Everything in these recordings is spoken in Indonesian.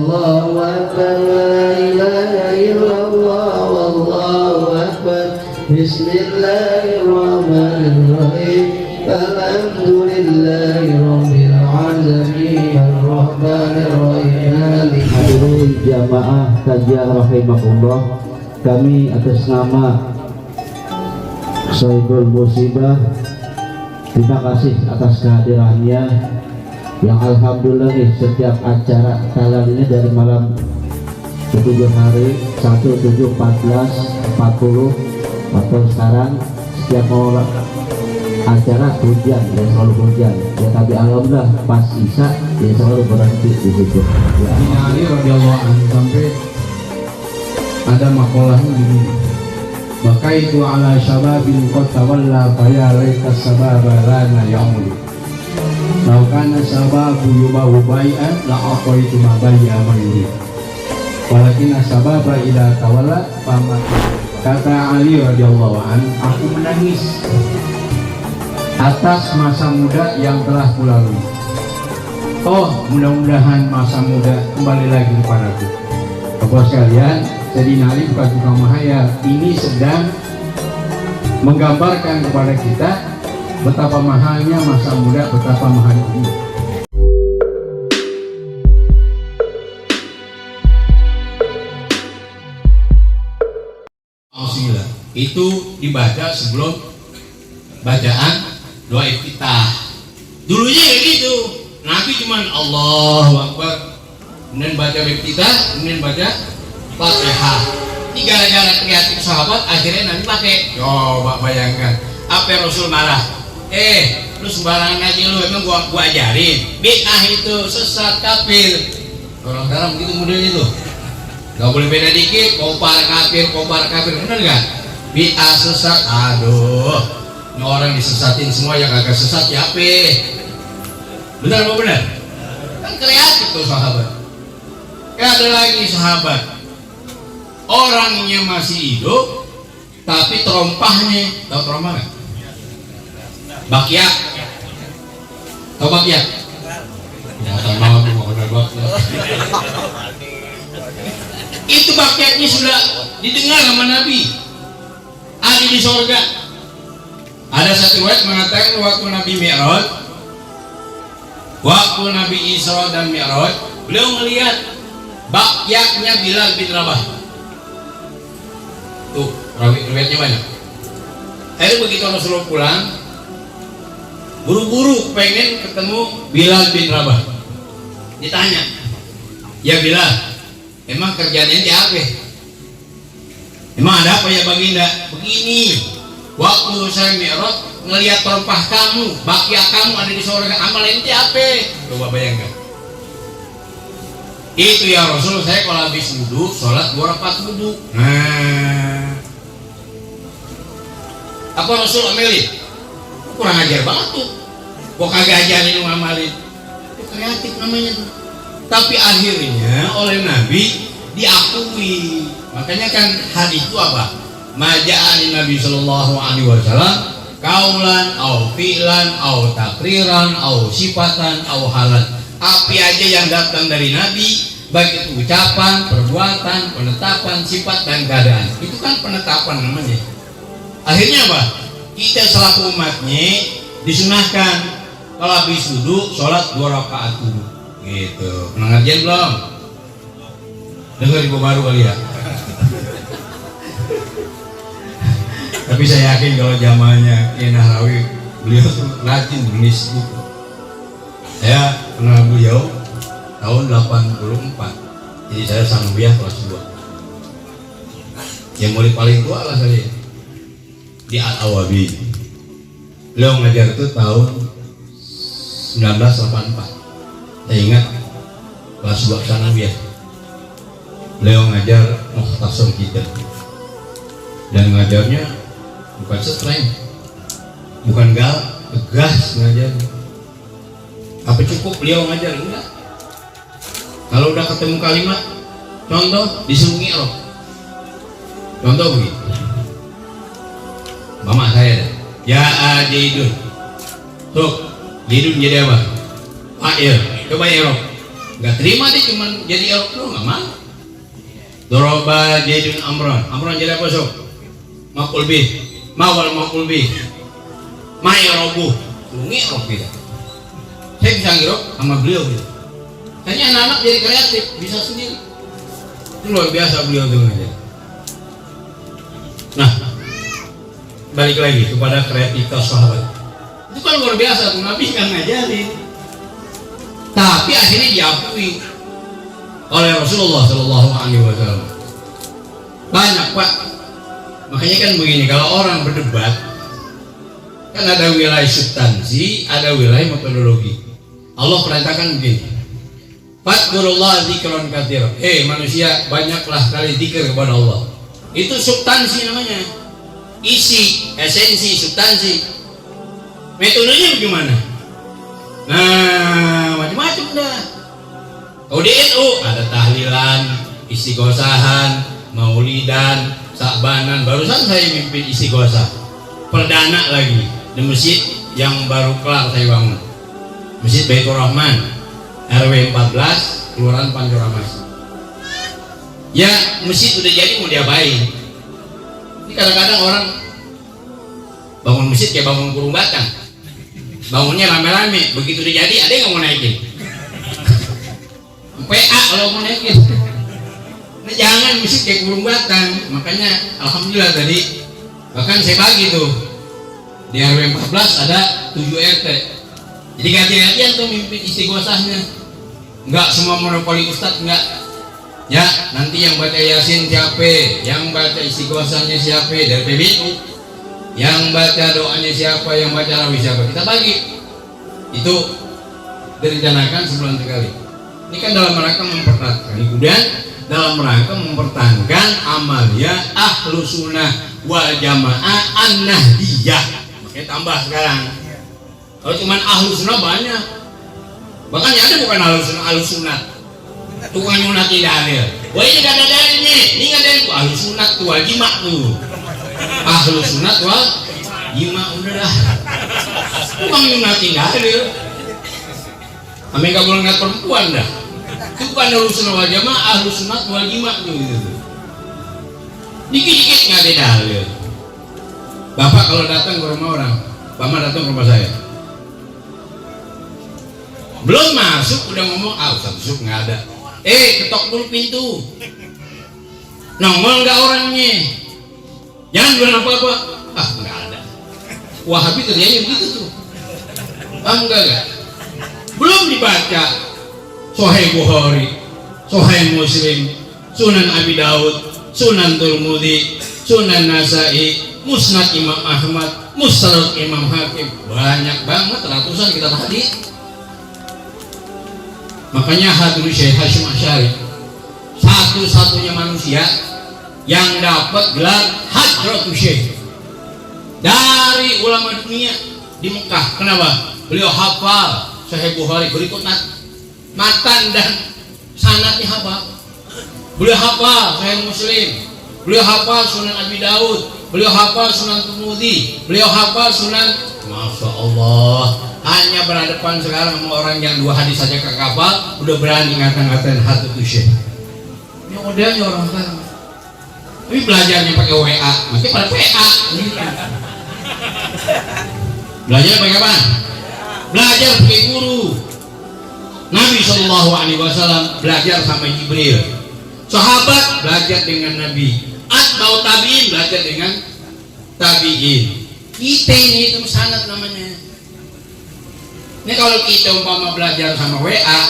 Allahu Akbar, la ilaha illallah, wallahu akbar. Bismillahirrahmanirrahim. Alhamdulillahi rabbil alamin, arrahmanir rahim. Hadirin jamaah kajian rahimakumullah, kami atas nama Sohibul Musibah terima kasih atas kehadirannya yang alhamdulillah nih setiap acara kalian ini dari malam 7 hari 1, 7, 14, 40 atau sekarang setiap mau acara hujan ya selalu hujan ya, tapi alhamdulillah pas isya ya selalu berhenti di situ ya. Ali radhiyallahu anhu sampai ada makolahnya begini, bakaitu ala syababin qad tawalla faya laita sababa lana yaumul law kana sababu yubahu bai'an la aqaitu ma bayya mayuri walakin sababa ila tawalla fama. Kata Ali radhiyallahu anhu, aku menangis atas masa muda yang telah kulalui. Oh, mudah-mudahan masa muda kembali lagi kepadaku. Bapak sekalian, jadi Ali bukan tukang mahayal, ini sedang menggambarkan kepada kita betapa mahalnya masa muda, betapa mahalnya hidup. Itu dibaca sebelum bacaan doa iftitah. Dulunya kayak gitu, Nabi cuman Allahu Akbar, kemudian baca iftitah, kemudian baca Fatihah. Ini gara-gara kreatif sahabat, akhirnya Nabi pakai. Coba bayangkan, apa Rasul marah? Lu sembarangan aja lu, emang gua ajarin. Bid'ah itu sesat, kafir. Orang sekarang begitu modelnya tuh. Gak boleh beda dikit, kopar kafir, bener gak? Bid'ah sesat, aduh. Ini orang disesatin semua, yang kagak sesat ya apa? Benar apa benar? Kan kreatif tuh sahabat. Ada lagi sahabat, orangnya masih hidup, tapi terompahnya, tahu terompah nggak? Bakyak, tahu bakyak? Jangan mau benar bakyak. Itu bakyaknya sudah didengar sama Nabi. Ada di sorga. Ada satu riwayat mengatakan waktu Nabi Mi'raj, waktu Nabi Isra dan Mi'raj, beliau melihat bakyaknya Bilal bin Rabah. Tuh, riwayatnya banyak. Akhirnya begitu Rasulullah pulang, buru-buru pengen ketemu Bilal bin Rabah. Ditanya, ya Bilal, emang kerjanya di apa? Emang ada apa ya baginda? Begini, waktu saya Mi'raj ngelihat terompah kamu, bakyak kamu ada di surga, amal ente apa? Coba bayangkan. Itu ya Rasul, saya kalau habis wudhu, sholat 2 rakaat wudhu. Nah, apa Rasul amelin? Kurang ajar banget tuh. Kok kagak ajarin lu ngamalin? Itu kreatif namanya tuh. Tapi akhirnya oleh Nabi diakui. Makanya kan hadis itu apa? Maja'ani Nabi sallallahu alaihi wasallam kaulan au fi'lan au takriran au sifatan au halan. Apa aja yang datang dari Nabi, baik itu ucapan, perbuatan, penetapan, sifat dan keadaan. Itu kan penetapan namanya. Akhirnya apa? Kita selaku umatnya disunahkan kalau habis wudhu sholat 2 rakaat dulu. Gitu. Pernah ngerjain belum? Dengar ibu baru kali ya. Tapi saya yakin kalau zamannya Kiai Nahrawi, beliau tuh rajin nulis buku. Saya kenal beliau tahun 84. Jadi saya sanawiyah kelas 2. Yang murid paling tua lah saya di Al-Awabi. Beliau ngajar itu tahun 1984. Saya ingat kelas 2 sanawiyah. Beliau ngajar Mukhtasar kita. Dan ngajarnya bukan strength, bukan tegas ngajar. Apa cukup beliau ngajar? Enggak. Kalau udah ketemu kalimat, contoh disuruh ngi'rab. Contoh begini. Mama saya, ya Jaidun. Tuh, Jaidun jadi apa? Fa'il. Coba i'rab. nggak terima, dia cuma jadi Arab doang, nggak mau. Doroba Zaidun Amron jadi apa sob? Makul bih, mawal makul bih, mai robuh, lungi rob kita. Saya bisa ngerok sama beliau gitu. Kayaknya anak-anak jadi kreatif, bisa sendiri. Itu luar biasa beliau tuh aja. Nah, balik lagi kepada kreativitas sahabat. Itu kan luar biasa tuh, Nabi kan ngajarin. Tapi akhirnya diakui oleh Rasulullah Shallallahu Alaihi Wasallam. Banyak pak. Makanya kan begini, kalau orang berdebat kan ada wilayah substansi, ada wilayah metodologi. Allah perintahkan begini, Fadkurullah zikron katsir. Manusia, banyaklah kali zikir kepada Allah. Itu substansi namanya, isi, esensi, substansi. Metodenya bagaimana? Nah, macam-macam dah. ODNU ada tahlilan, istighosahan, maulidan, sakbanan. Barusan saya mimpin istighosa perdana lagi di masjid yang baru kelar saya bangun, Masjid Baitur Rahman, RW 14, Kelurahan Pancoramas. Ya, masjid udah jadi, mau diapain? Ini kadang-kadang orang bangun masjid kayak bangun kurung batang, bangunnya rame-rame, begitu udah jadi ada yang nggak mau naikin. PA kalau mau naikin. Nah, jangan masjid kayak kurung batang. Makanya alhamdulillah tadi bahkan saya bagi tuh di RW 14 ada 7 RT. Jadi ganti-gantian tuh mimpin istighosahnya. Enggak semua monopoli ustadz, enggak. Ya, nanti yang baca Yasin siapa, yang baca istighosahnya siapa dari PBNU, yang baca doanya siapa, yang baca rawi siapa, kita bagi. Itu direncanakan sebulan sekali. Ini kan dalam rangka mempertahankan, kemudian dalam rangka mempertahankan amalia Ahlus Sunnah wal Jamaah An-Nahdiyah. Makanya tambah sekarang. Kalau cuma Ahlus Sunnah banyak. Bahkan ada bukan Ahlus Sunnah. Tukang nyunatin dalil. Wah, ini gak ada dalilnya. Ini gak ada yang Ahlus Sunnah tuh wal Jima' tuh. Ahlus Sunnah wal Jima' udah dah. Tukang nyunatin dalil. Ame gak boleh ngeliat perempuan dah. Itu bukan Ahlus Sunnah wal Jamaah, Ahlus Sunnah wal Jima' tuh gitu. Dikit-dikit gak ada dalil. Bapak kalau datang ke rumah orang, Bapak datang ke rumah saya, belum masuk udah ngomong, Ustaz masuk nggak ada. Ketok dulu pintu, nongol nggak orangnya, jangan bilang apa-apa. Nggak ada. Wahabi terjadi begitu tuh. Enggak. Belum dibaca Sahih Bukhari, Sahih Muslim, Sunan Abi Daud, Sunan Tirmidzi, Sunan Nasai, Musnad Imam Ahmad, Musnad Imam Hakim. Banyak banget, ratusan kita tadi. Makanya Hadrul Syekh Hasyim Asy'ari satu-satunya manusia yang dapat gelar Hadratul Syekh dari ulama dunia di Mekah. Kenapa? Beliau hafal Sahih Bukhari berikut matan dan sanadnya hafal. Beliau hafal Sahih Muslim, beliau hafal Sunan Abi Daud, beliau hafal Sunan Tirmidzi, beliau hafal Sunan. Masya Allah, hanya berhadapan sekarang sama orang yang 2 hadis saja ke kapal udah berani ngata-ngatain Hadratul Syekh. Ini modelnya orang sekarang. Tapi belajarnya pakai WA, masih pada PA. Belajar pakai apa? Belajar pakai guru. Nabi Shallallahu Alaihi Wasallam belajar sama Jibril. Sahabat belajar dengan Nabi. Atba'ut tabi'in belajar dengan tabi'in. Kita ini itu sanad namanya. Ini kalau kita umpama belajar sama WA,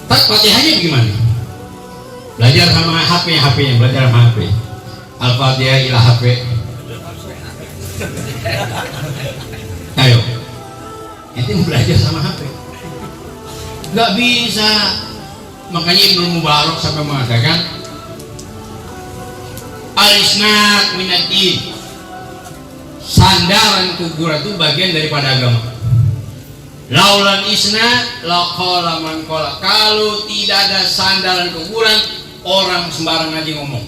Fatihahnya gimana? Belajar sama HP-nya, belajar sama HP. Al-Fatihah ila HP. Ayo, itu belajar sama HP. Gak bisa. Makanya Ibnu Mubarak sampai mengatakan al-isnad minad-din, sandaran kubur itu bagian daripada agama. Laulan isnad la qala man qala, kalau tidak ada sandaran kuburan orang sembarang aja ngomong.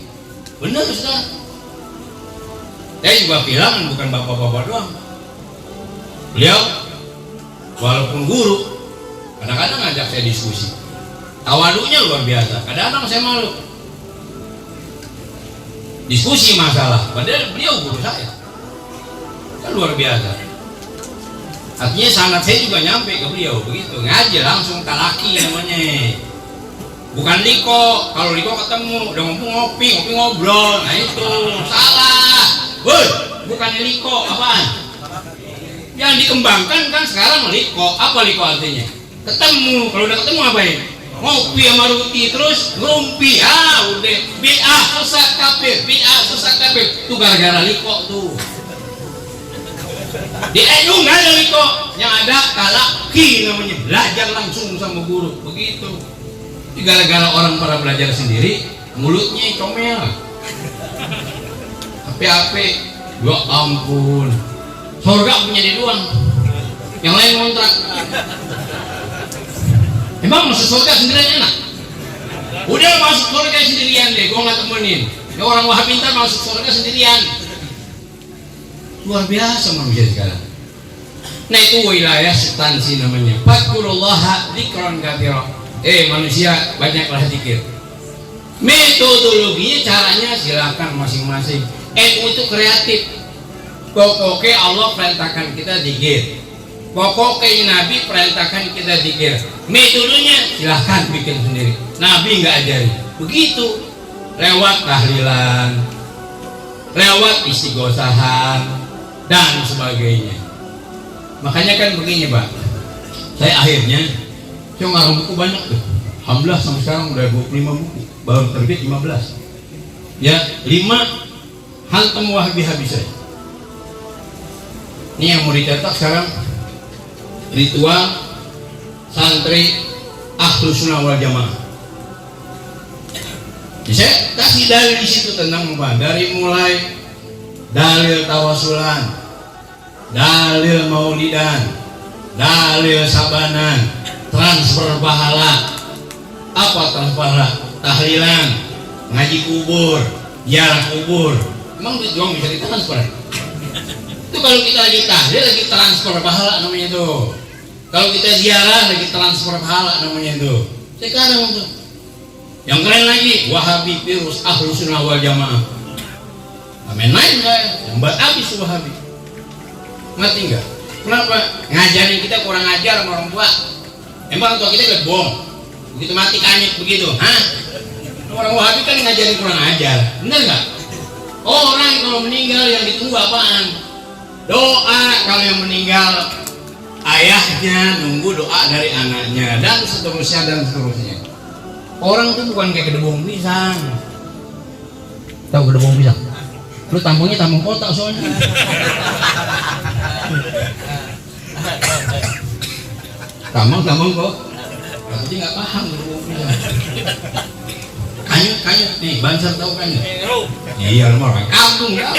Benar Ustaz. Saya juga bilang bukan bapak-bapak doang. Beliau walaupun guru kadang-kadang ngajak saya diskusi, tawadunya luar biasa. Kadang-kadang saya malu diskusi masalah, padahal beliau guru saya, kan luar biasa. Artinya sangat saya juga nyampe ke beliau begitu, ngaji langsung talaki namanya, bukan liko. Kalau liko ketemu udah ngopi ngobrol, nah itu salah. Woi, bukan liko, apaan? Yang dikembangkan kan sekarang liko. Apa liko artinya? Ketemu. Kalau udah ketemu apa ya? Ngopi sama roti terus ngumpi. Udah bid'ah sesat kafir, bid'ah sesat kafir. Itu gara-gara liko tuh. Di NU nggak ada liko, yang ada talaki namanya, belajar langsung sama guru begitu. Gara-gara orang pada belajar sendiri, mulutnya comel. Ape-ape, ya ampun. Surga punya dia doang, yang lain kontrak. Emang masuk surga sendirian enak? Udah masuk surga sendirian deh, gua nggak temenin. Ya orang wahab pintar masuk surga sendirian. Luar biasa manusia sekarang. Nah itu wilayah substansi namanya. Fadkurullaha dzikran katsira. Manusia banyaklah zikir. Metodologinya caranya silakan masing-masing. Itu kreatif. Pokoknya Allah perintahkan kita zikir. Pokoknya Nabi perintahkan kita zikir. Metodenya silahkan bikin sendiri. Nabi nggak ajari. Begitu. Lewat tahlilan, lewat istighosahan dan sebagainya. Makanya kan begini Pak. Saya akhirnya saya ngarang buku banyak tuh. Alhamdulillah sampai sekarang udah 25 buku. Baru terbit 15. Ya, 5 hantam Wahabi habis saya. Ini yang mau dicetak sekarang ritual santri Ahlus Sunnah wal Jamaah. Saya kasih dalil di situ tentang apa? Dari mulai dalil tawasulan, dalil maulidan, dalil sabanan, transfer pahala. Apa transfer pahala? Tahlilan, ngaji kubur, ziarah kubur. Emang duit doang bisa ditransfer? Itu kalau kita lagi tahlil lagi transfer pahala namanya tuh. Kalau kita ziarah lagi transfer pahala namanya tuh. Sekarang tuh yang keren lagi Wahabi virus Ahlus Sunnah wal Jamaah. Main-main saya, yang buat habis Wahabi. Ngerti nggak? Kenapa? Ngajarin kita kurang ajar sama orang tua. Emang orang tua kita udah bohong. Begitu mati kanyut begitu, hah? Orang Wahabi kan ngajarin kurang ajar, bener nggak? Orang kalau meninggal yang ditunggu apaan? Doa. Kalau yang meninggal ayahnya nunggu doa dari anaknya dan seterusnya dan seterusnya. Orang tuh bukan kayak gedebong pisang. Tahu gedebong pisang? Lu tampungnya tampung kotak soalnya. Tampung kok. Berarti nggak paham gedebong pisang. Kanyut nih, Bansar tahu kanyut? Ya iya, lu orang kampung ya.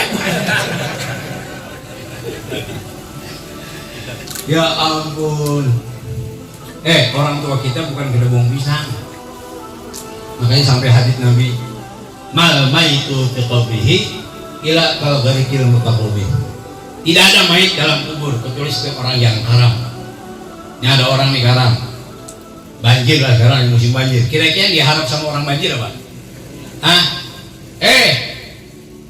Ya ampun. Orang tua kita bukan gedebong pisang. Makanya sampai hadits Nabi, mal maitu fi qabrihi ila kal gharikil mutaqabbih. Tidak ada mayit dalam kubur kecuali setiap orang yang haram. Ini ada orang nih haram. Banjir lah sekarang musim banjir. Kira-kira dia harap sama orang banjir apa?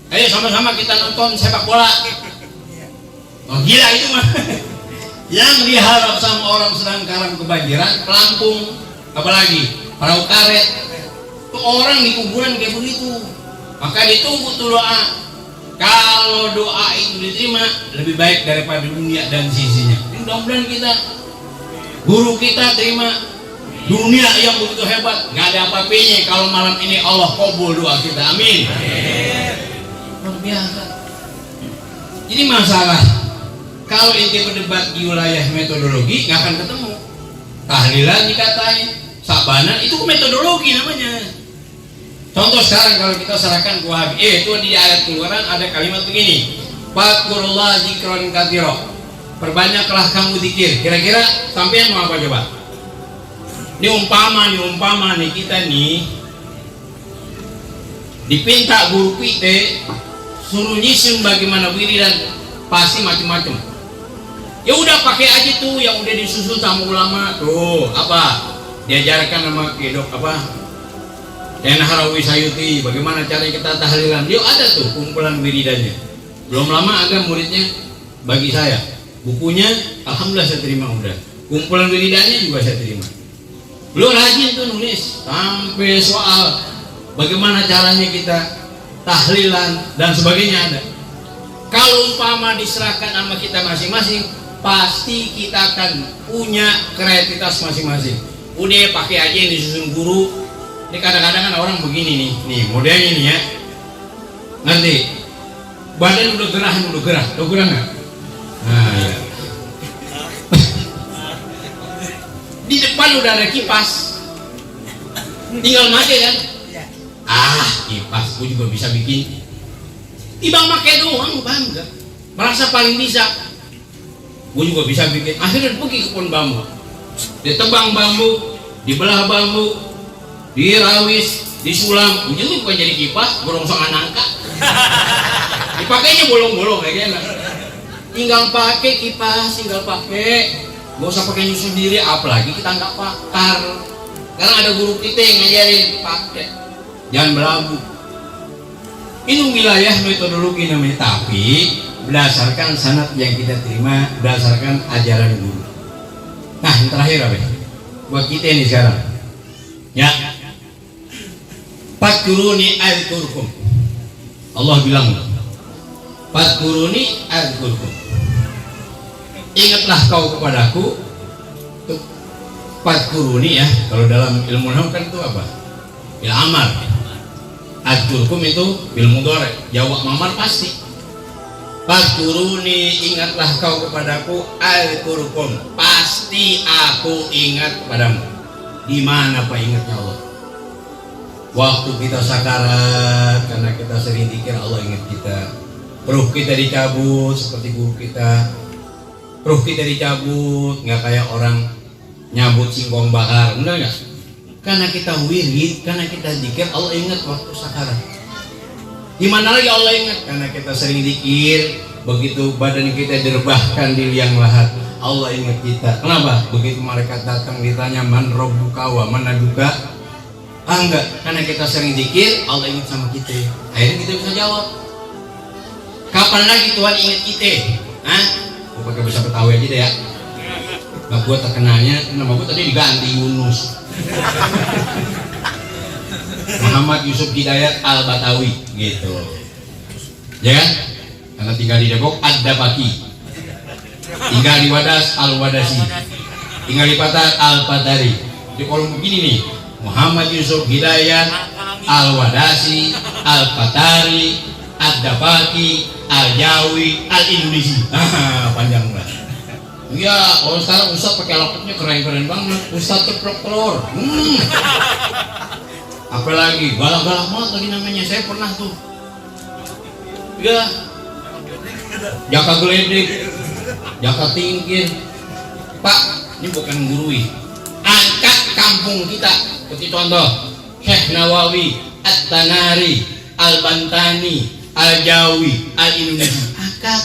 Ayo sama-sama kita nonton sepak bola. Oh gila itu mah. Yang diharap sama orang sedang karam kebanjiran, pelampung, apalagi perahu karet. Tuh orang di kuburan kayak begitu. Maka ditunggu tuh doa. Kalau doa itu diterima, lebih baik daripada dunia dan sisinya. Mudah-mudahan kita, guru kita terima dunia yang begitu hebat, nggak ada apa-apanya kalau malam ini Allah kabul doa kita. Amin. Luar biasa. Jadi masalah kalau inti berdebat di wilayah metodologi nggak akan ketemu. Tahlilan dikatain, sabanan itu metodologi namanya. Contoh sekarang kalau kita serahkan ke Wahabi, itu di ayat Al-Quran ada kalimat begini, Fadkurullah dzikran katsira. Perbanyaklah kamu zikir. Kira-kira sampean mau apa coba? Ini umpama nih kita nih dipinta guru kita suruh nyusun bagaimana wiridan, pasti macam-macam. Ya udah pakai aja tuh yang udah disusun sama ulama tuh, apa diajarkan sama kedok apa Dan Harawi Sayuti, bagaimana cara kita tahlilan. Dia ada tuh kumpulan wiridannya. Belum lama ada muridnya bagi saya. Bukunya alhamdulillah saya terima udah. Kumpulan wiridannya juga saya terima. Beliau rajin tuh nulis sampai soal bagaimana caranya kita tahlilan dan sebagainya ada. Kalau umpama diserahkan sama kita masing-masing, pasti kita akan punya kreativitas masing-masing. Udah pakai aja yang disusun guru. Ini kadang-kadang kan orang begini nih modelnya nih ya. Nanti badan udah gerah nggak? Nah ya. Di depan udah ada kipas, tinggal make kan? Kipas, gue juga bisa bikin. Tiba make doang bangga, merasa paling bisa. Gue juga bisa bikin. Akhirnya pergi ke pohon bambu, ditebang bambu, dibelah bambu, dirawis, disulam, ujungnya bukan jadi kipas, borongsangan nangka. Dipakainya bolong-bolong kayak gini. Tinggal pakai kipas, tinggal pakai, gak usah pakai nyusun sendiri, apalagi kita nggak pakar. Karena ada guru kita yang ngajarin pakai, jangan belagu. Ini wilayah metodologi namanya, tapi berdasarkan sanad yang kita terima, berdasarkan ajaran guru. Nah, yang terakhir apa ya? Buat kita ini sekarang, ya. Fadkuruni adzkurkum. Allah bilang, Fadkuruni adzkurkum. Ingatlah kau kepadaku. Fadkuruni ya, kalau dalam ilmu nahwu kan itu apa? Bil amar. Adzkurkum itu bil mudhari, jawab mamar pasti. Fadkuruni, ingatlah kau kepadaku, adzkurkum, pasti aku ingat kepadamu. Di mana Pak ingatnya Allah? Waktu kita sakarat, karena kita sering zikir, Allah ingat kita. Ruh kita dicabut seperti guru kita. Ruh kita dicabut, nggak kayak orang nyabut singkong bakar, benar nggak? Karena kita wirid, karena kita zikir, Allah ingat waktu sakarat. Di mana lagi Allah ingat? Karena kita sering zikir, begitu badan kita direbahkan di liang lahat, Allah ingat kita. Kenapa? Begitu malaikat datang ditanya man rabbuka wa man nabiyyuka, enggak, karena kita sering zikir, Allah ingat sama kita. Akhirnya kita bisa jawab. Kapan lagi Tuhan ingat kita? Gue pakai bahasa Betawi aja deh ya. Nah, gue terkenalnya, nama gue tadi diganti Yunus. Muhammad Yusuf Hidayat Al-Batawi gitu. Ya kan? Karena tinggal di Depok Ad-Dapaki, tinggal di Wadas Al-Wadasi, tinggal di Patar Al-Patari. Jadi kalau begini nih, Muhammad Yusuf Hidayat Al-Wadasi Al-Patari Ad-Dapaki Al-Jawi Al-Indonesia. Panjang banget. Iya, kalau sekarang Ustaz pakai laptopnya keren-keren banget. Ustaz ceplok telur. Apalagi galak-galak banget lagi namanya. Saya pernah tuh. Iya. Jaka geledek, Jaka tingkir. Pak, ini bukan gurui. Angkat kampung kita. Seperti contoh Syekh Nawawi, At-Tanari, Al-Bantani, Al-Jawi, Al-Indonesia. Angkat.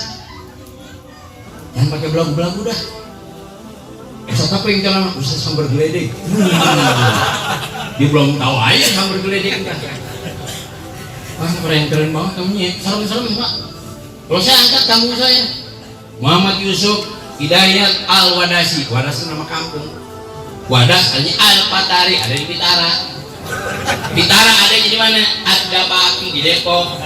Jangan pakai belagu-belagu dah. Ustaz apa yang jalan? Ustaz sambar geledek. Dia belum tahu aja sambar geledek kan. Wah, keren banget kamunya. Salam-salam Pak. Kalau saya angkat kampung saya, Muhammad Yusuf Hidayat Al-Wadasi. Wadas itu nama kampung. Wadas artinya Al-Patari, ada di Pitara. Pitara ada di mana? Ad-Dapaki di Depok.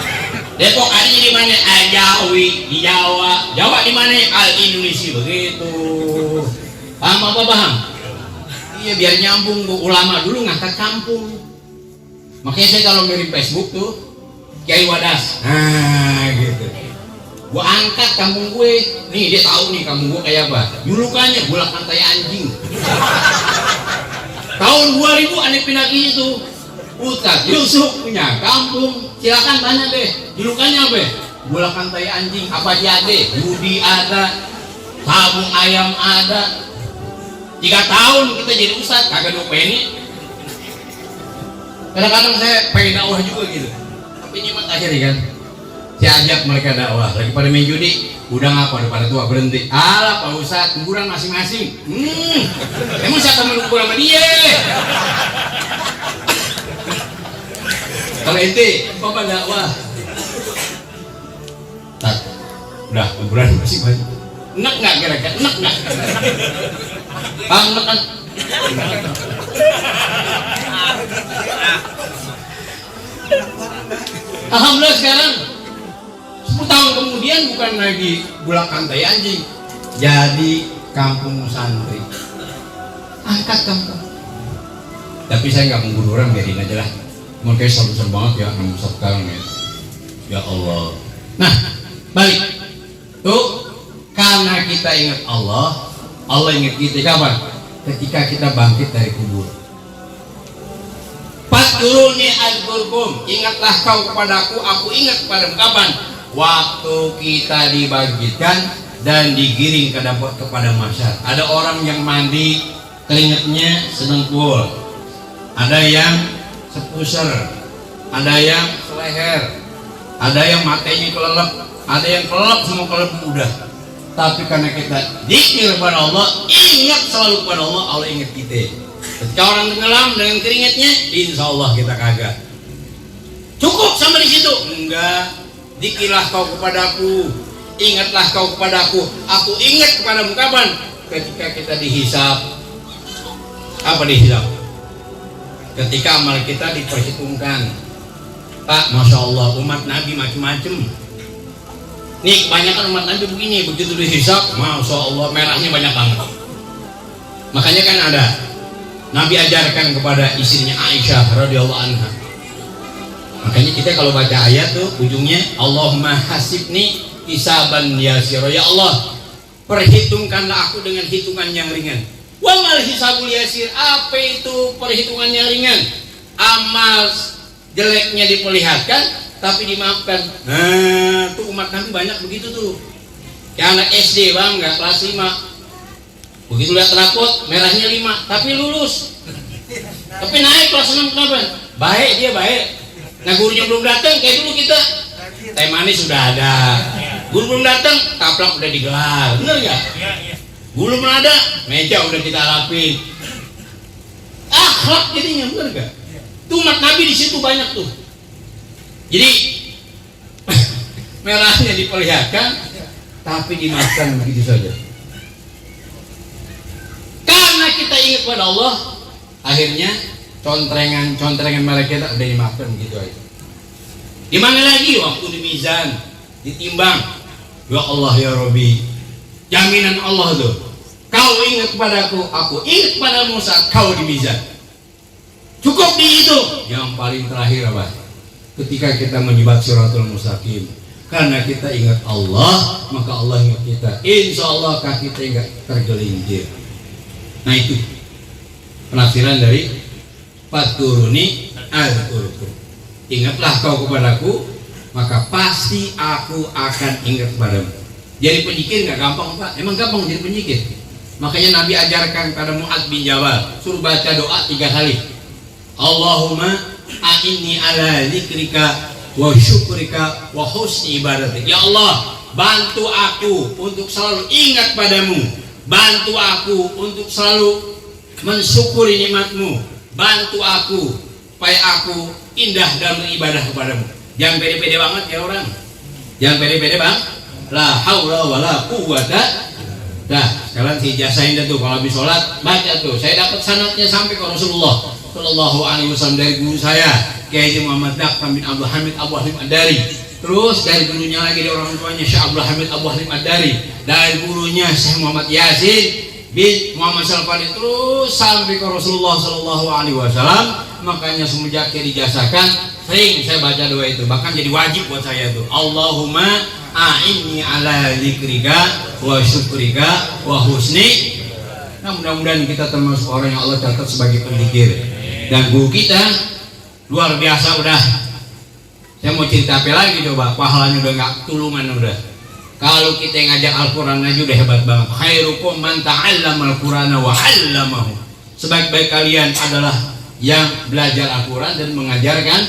Depok ada di mana? Al-Jawi di Jawa. Jawa di mana? Al-Indonesia. Begitu. Paham apa paham? Iya, biar nyambung Bu. Ulama dulu ngangkat kampung. Makanya saya kalau ngirim Facebook tuh Kiai Wadas. Nah, gitu. Gua angkat kampung gue. Nih dia tahu nih kampung gue kayak apa. Julukannya bola pantai anjing. Tahun 2000 aneh pindah itu. Ustaz Yusuf punya kampung. Silakan tanya deh. Julukannya apa? Bola pantai anjing. Apa jadi? Judi ada. Tabung ayam ada. 3 tahun kita jadi ustaz kagak 2 penny. Kadang-kadang saya pengen dakwah juga gitu. Tapi nyimak akhirnya kan. Saya ajak mereka dakwah, lagi pada main judi, Udah ngapa pada tua berhenti. Alah Pak Ustadz, kuburan masing-masing. Emang siapa mau kubur sama dia? Kalau ente, Bapak dakwah. Tak, udah kuburan masing-masing. Enak nggak kira-kira? Enak nggak? Bang, enak kan? Alhamdulillah sekarang 10 tahun kemudian bukan lagi Bulak Kantai Anjing, jadi kampung santri. Angkat kampung. Tapi saya nggak mengguru orang, biarin aja lah. Mungkin besar banget ya kampung sekarang ya. Ya Allah. Nah, balik. Tuh, karena kita ingat Allah, Allah ingat kita kapan? Ketika kita bangkit dari kubur. Fadkuruni azkurkum, ingatlah kau kepadaku, aku ingat kepadamu. Kapan? Waktu kita dibangkitkan dan digiring kepada masyar. Ada orang yang mandi keringatnya sedengkul, ada yang sepuser, ada yang seleher, ada yang matanya kelelep, ada yang kelelep semua kelelep udah. Tapi karena kita zikir kepada Allah, ingat selalu kepada Allah, Allah ingat kita. Ketika orang tenggelam dengan keringatnya, insya Allah kita kagak. Cukup sampai di situ? Enggak. Zikirlah kau kepadaku, ingatlah kau kepadaku, aku ingat kepadamu. Kapan? Ketika kita dihisab. Apa dihisab? Ketika amal kita diperhitungkan. Pak, masya Allah, umat Nabi macam-macam. Nih kebanyakan umat Nabi begini, begitu dihisab, masya Allah merahnya banyak banget. Makanya kan ada Nabi ajarkan kepada istrinya Aisyah radhiyallahu anha. Makanya kita kalau baca ayat tuh ujungnya Allahumma hasibni hisaban yasira. Ya Allah, perhitungkanlah aku dengan hitungan yang ringan. Wa mal hisabul yasir, apa itu perhitungan yang ringan? Amal jeleknya diperlihatkan tapi dimaafkan. Nah, tuh umat Nabi banyak begitu tuh. Kayak anak SD bang, nggak kelas 5. Begitu lihat rapot, merahnya 5, tapi lulus. Tapi naik kelas 6 kenapa? Baik, dia baik. Nah gurunya belum datang, kayak dulu kita. Teh manis sudah ada. Guru belum datang, taplak udah digelar. Bener nggak? Guru belum ada, meja udah kita lapin. Akhlak jadinya, bener nggak? Tuh umat Nabi di situ banyak tuh. Jadi merahnya diperlihatkan tapi dimaafkan begitu saja. Karena kita ingat pada Allah, akhirnya contrengan mereka kita udah dimaafkan begitu aja. Di mana lagi waktu di mizan, ditimbang. Ya Allah ya Rabbi, jaminan Allah tuh. Kau ingat kepadaku, aku ingat kepadamu saat kau di mizan. Cukup di itu. Yang paling terakhir apa? Ketika kita menjibat siratul mustaqim, karena kita ingat Allah, maka Allah ingat kita. Insya Allah kaki kita enggak tergelincir. Nah itu penafsiran dari Fadkuruni azkurkum. Ingatlah kau kepadaku, maka pasti aku akan ingat padamu. Jadi penyikir nggak gampang Pak, emang gampang jadi penyikir. Makanya Nabi ajarkan pada Mu'adz bin Jabal, suruh baca doa 3 kali. Allahumma a'inni ala zikrika wa syukrika wa husni ibadatik. Ya Allah, bantu aku untuk selalu ingat padamu, bantu aku untuk selalu mensyukuri nikmatmu, bantu aku supaya aku indah dalam beribadah kepadamu. Jangan pede-pede banget ya orang, jangan pede-pede bang. La haula wala quwwata. Dah sekarang si jasain dah tuh kalau habis sholat baca tuh. Saya dapat sanadnya sampai ke Rasulullah Shallallahu Alaihi Wasallam dari guru saya Kiai Muhammad Daqam bin Abdul Hamid Abu Halim Ad-Dari. Terus dari gurunya lagi dari orang tuanya Syekh Abdul Hamid Abu Halim Ad-Dari, dari gurunya Syekh Muhammad Yasin bin Muhammad Salfani, terus sampai ke Rasulullah Shallallahu Alaihi Wasallam. Makanya semenjak dijasakan sering saya baca doa itu, bahkan jadi wajib buat saya tuh. Allahumma a'inni ala zikrika wa syukrika wa husni. Nah mudah-mudahan kita termasuk orang yang Allah catat sebagai penzikir. Dan guru kita luar biasa udah. Saya mau cerita apa lagi coba, pahalanya udah nggak tulungan udah. Kalau kita ngajar Al-Quran aja udah hebat banget. Khairukum man ta'allama al-Qur'ana wa 'allamahu. Sebaik-baik kalian adalah yang belajar Al-Quran dan mengajarkan.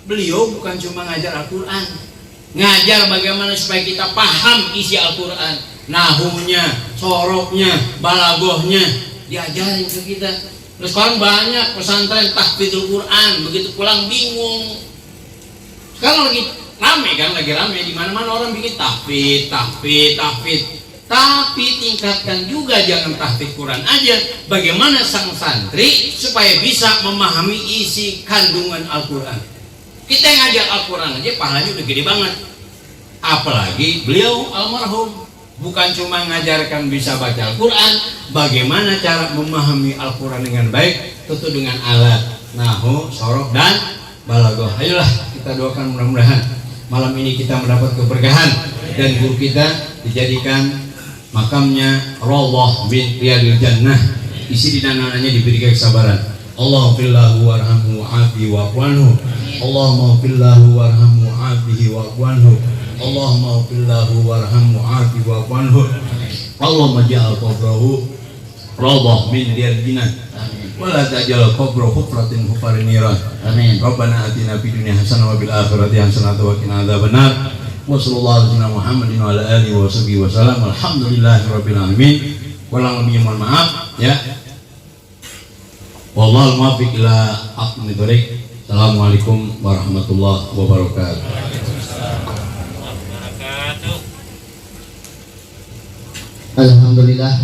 Beliau bukan cuma ngajar Al-Quran, ngajar bagaimana supaya kita paham isi Al-Quran, nahunya, soroknya, balagohnya, diajarin ke kita. Terus sekarang banyak pesantren tahfidzul Quran, begitu pulang bingung. Sekarang lagi rame di mana-mana orang bikin tahfidz. Tapi tingkatkan juga, jangan tahfidz Quran aja. Bagaimana sang santri supaya bisa memahami isi kandungan Al-Quran. Kita yang ngajar Al-Quran aja pahalanya udah gede banget. Apalagi beliau almarhum bukan cuma ngajarkan bisa baca Al-Quran, bagaimana cara memahami Al-Quran dengan baik, tentu dengan alat nahu, sorok, dan balaghah. Ayolah kita doakan mudah-mudahan malam ini kita mendapat keberkahan dan guru kita dijadikan makamnya rawdah min riyadil jannah, isi di dananya diberikan kesabaran. Allahumma warhamhu wa'afi wa'fu, Allahumma fillahu warhamhu wa'afihi wa'fu, Allahumma fillahu warhamhu wa'afi wa'fu, Allahumma ja'al qabrahu rawdah min riyadil jannah wa la taj'al qabrahu hufratin hufarin niran. Amin. Rabbana atina fid dunya hasanah wa fil akhirati hasanah wa qina adzabannar. Wa sallallahu alaihi Muhammadin wa ala alihi wa sahbihi wa sallam. Alhamdulillahirabbil alamin. Walang lebih mohon maaf ya. Wallahul muwaffiq ila aqwamit thoriq. Assalamualaikum warahmatullahi wabarakatuh. Alhamdulillah,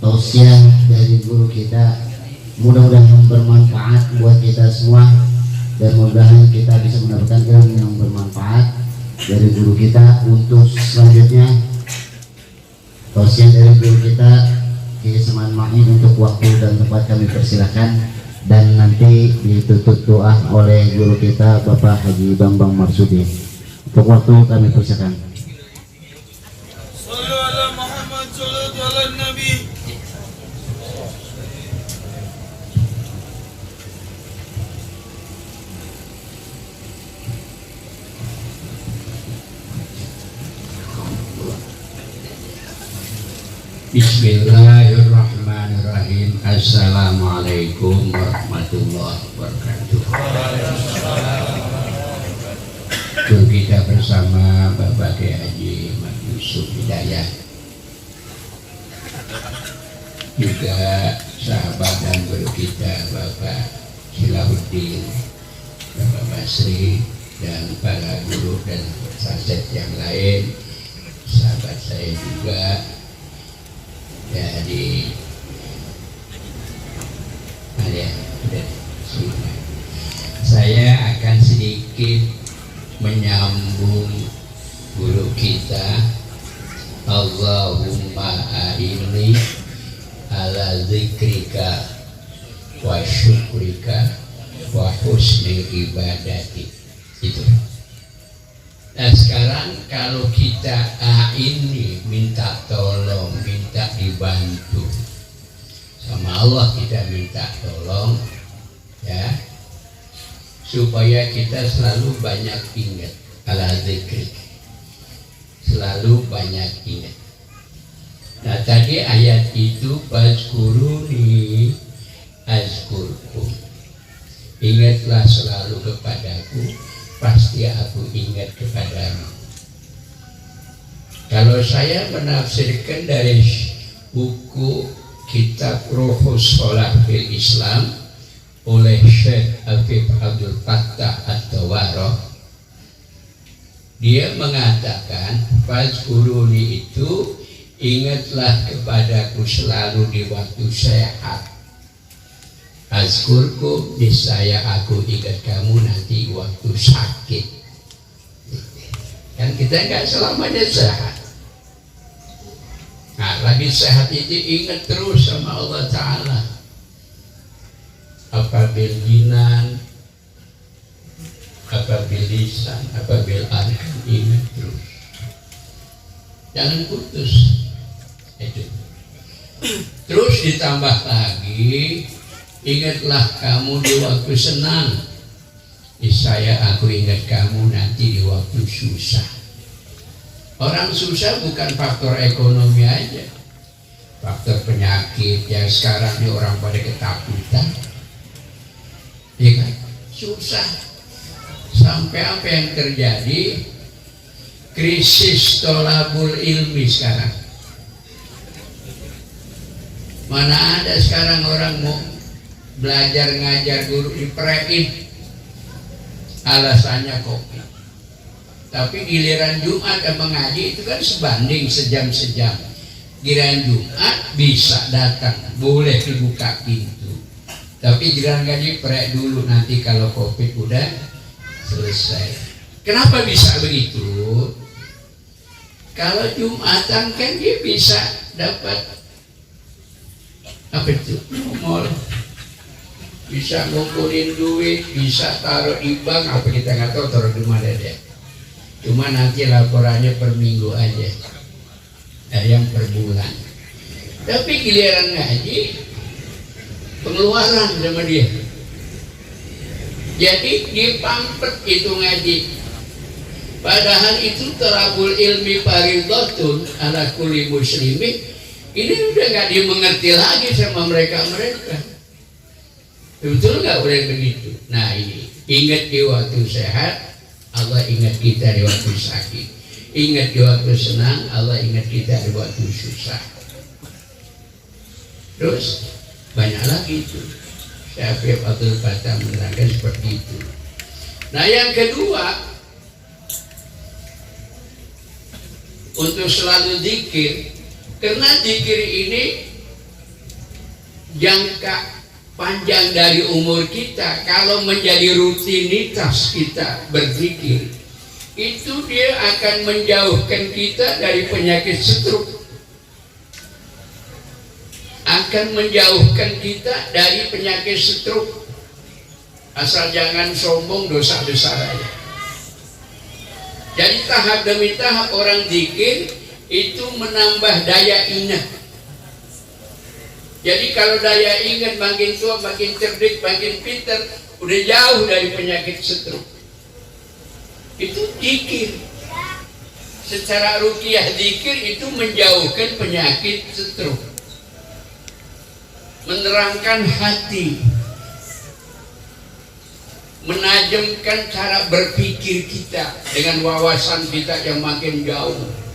tausiah dari guru kita mudah-mudahan bermanfaat buat kita semua, dan mudah-mudahan kita bisa mendapatkan ilmu yang bermanfaat dari guru kita. Untuk selanjutnya, tausiah dari guru kita Kiai Saman Ma'in, untuk waktu dan tempat kami persilahkan, dan nanti ditutup doa oleh guru kita Bapak Haji Bambang Marsudi. Untuk waktu kami persilahkan. Bismillahirrahmanirrahim. Assalamualaikum warahmatullahi wabarakatuh. Guru kita bersama Bapak Kiai Haji Mat Yusuf Hidayah, juga sahabat dan guru kita Bapak Silahuddin, Bapak Basri, dan para guru dan saset yang lain, sahabat saya juga. Jadi saya akan sedikit menyambung guru kita. Allahumma a'inni ala zikrika wa syukrika wa husni ibadati. Itu. Nah sekarang kalau kita ini minta tolong, minta dibantu sama Allah, kita minta tolong ya, supaya kita selalu banyak ingat ala zikri, selalu banyak ingat. Nah tadi ayat itu fazkuruni azkurkum, ingatlah selalu kepadaku, pasti aku ingat kepadamu. Kalau saya menafsirkan dari buku kitab Ruhus Sholah fil Islam oleh Syekh Afif Abdul Fattah At-Tawarrah, dia mengatakan fazkuruni itu ingatlah kepadaku selalu di waktu sehat. Azkurkum, niscaya aku ingat kamu nanti waktu sakit. Kan kita nggak selamanya sehat. Nah lagi sehat itu ingat terus sama Allah Ta'ala. Apa bil jinan, apa bil lisan, apa bil arham, ingat terus. Jangan putus. Itu. Terus ditambah lagi, ingatlah kamu di waktu senang, niscaya aku ingat kamu nanti di waktu susah. Orang susah bukan faktor ekonomi aja, faktor penyakit yang sekarang ini orang pada ketakutan, ya kan? Susah. Sampai apa yang terjadi? krisis tolabul ilmi sekarang. Mana ada sekarang orang mau belajar ngajar guru diprein, alasannya kopi. Tapi giliran Jumat dan mengaji itu kan sebanding sejam-sejam. Giliran Jumat bisa datang, boleh dibuka pintu. Tapi giliran ngaji prek dulu, nanti kalau Covid udah selesai. Kenapa bisa begitu? Kalau Jumatan kan dia bisa dapat apa itu? Mall. Bisa ngumpulin duit, bisa taruh di bank, apa kita nggak tahu taruh di mana deh. Cuma nanti laporannya per minggu aja, yang per bulan. Tapi giliran ngaji, pengeluaran sama dia. Jadi dipampet itu ngaji. Padahal itu terabul ilmi faridhatun ala kulli muslimin. Ini udah nggak dimengerti lagi sama mereka-mereka. Betul nggak boleh begitu? Nah ini, ingat di waktu sehat, Allah ingat kita di waktu sakit. Ingat di waktu senang, Allah ingat kita di waktu susah. Terus banyak lagi itu. Syekh Abdul Fattah menerangkan seperti itu. Nah yang kedua, untuk selalu zikir, karena zikir ini jangka panjang dari umur kita. Kalau menjadi rutinitas kita berzikir, itu dia akan menjauhkan kita dari penyakit stroke, akan menjauhkan kita dari penyakit stroke. Asal jangan sombong, dosa besar aja. Jadi tahap demi tahap orang zikir itu menambah daya ingat. Jadi kalau daya ingat makin tua, makin cerdik, makin pintar, udah jauh dari penyakit stroke. Itu zikir. Secara ruqyah zikir itu menjauhkan penyakit stroke, menerangkan hati, menajamkan cara berpikir kita dengan wawasan kita yang makin jauh.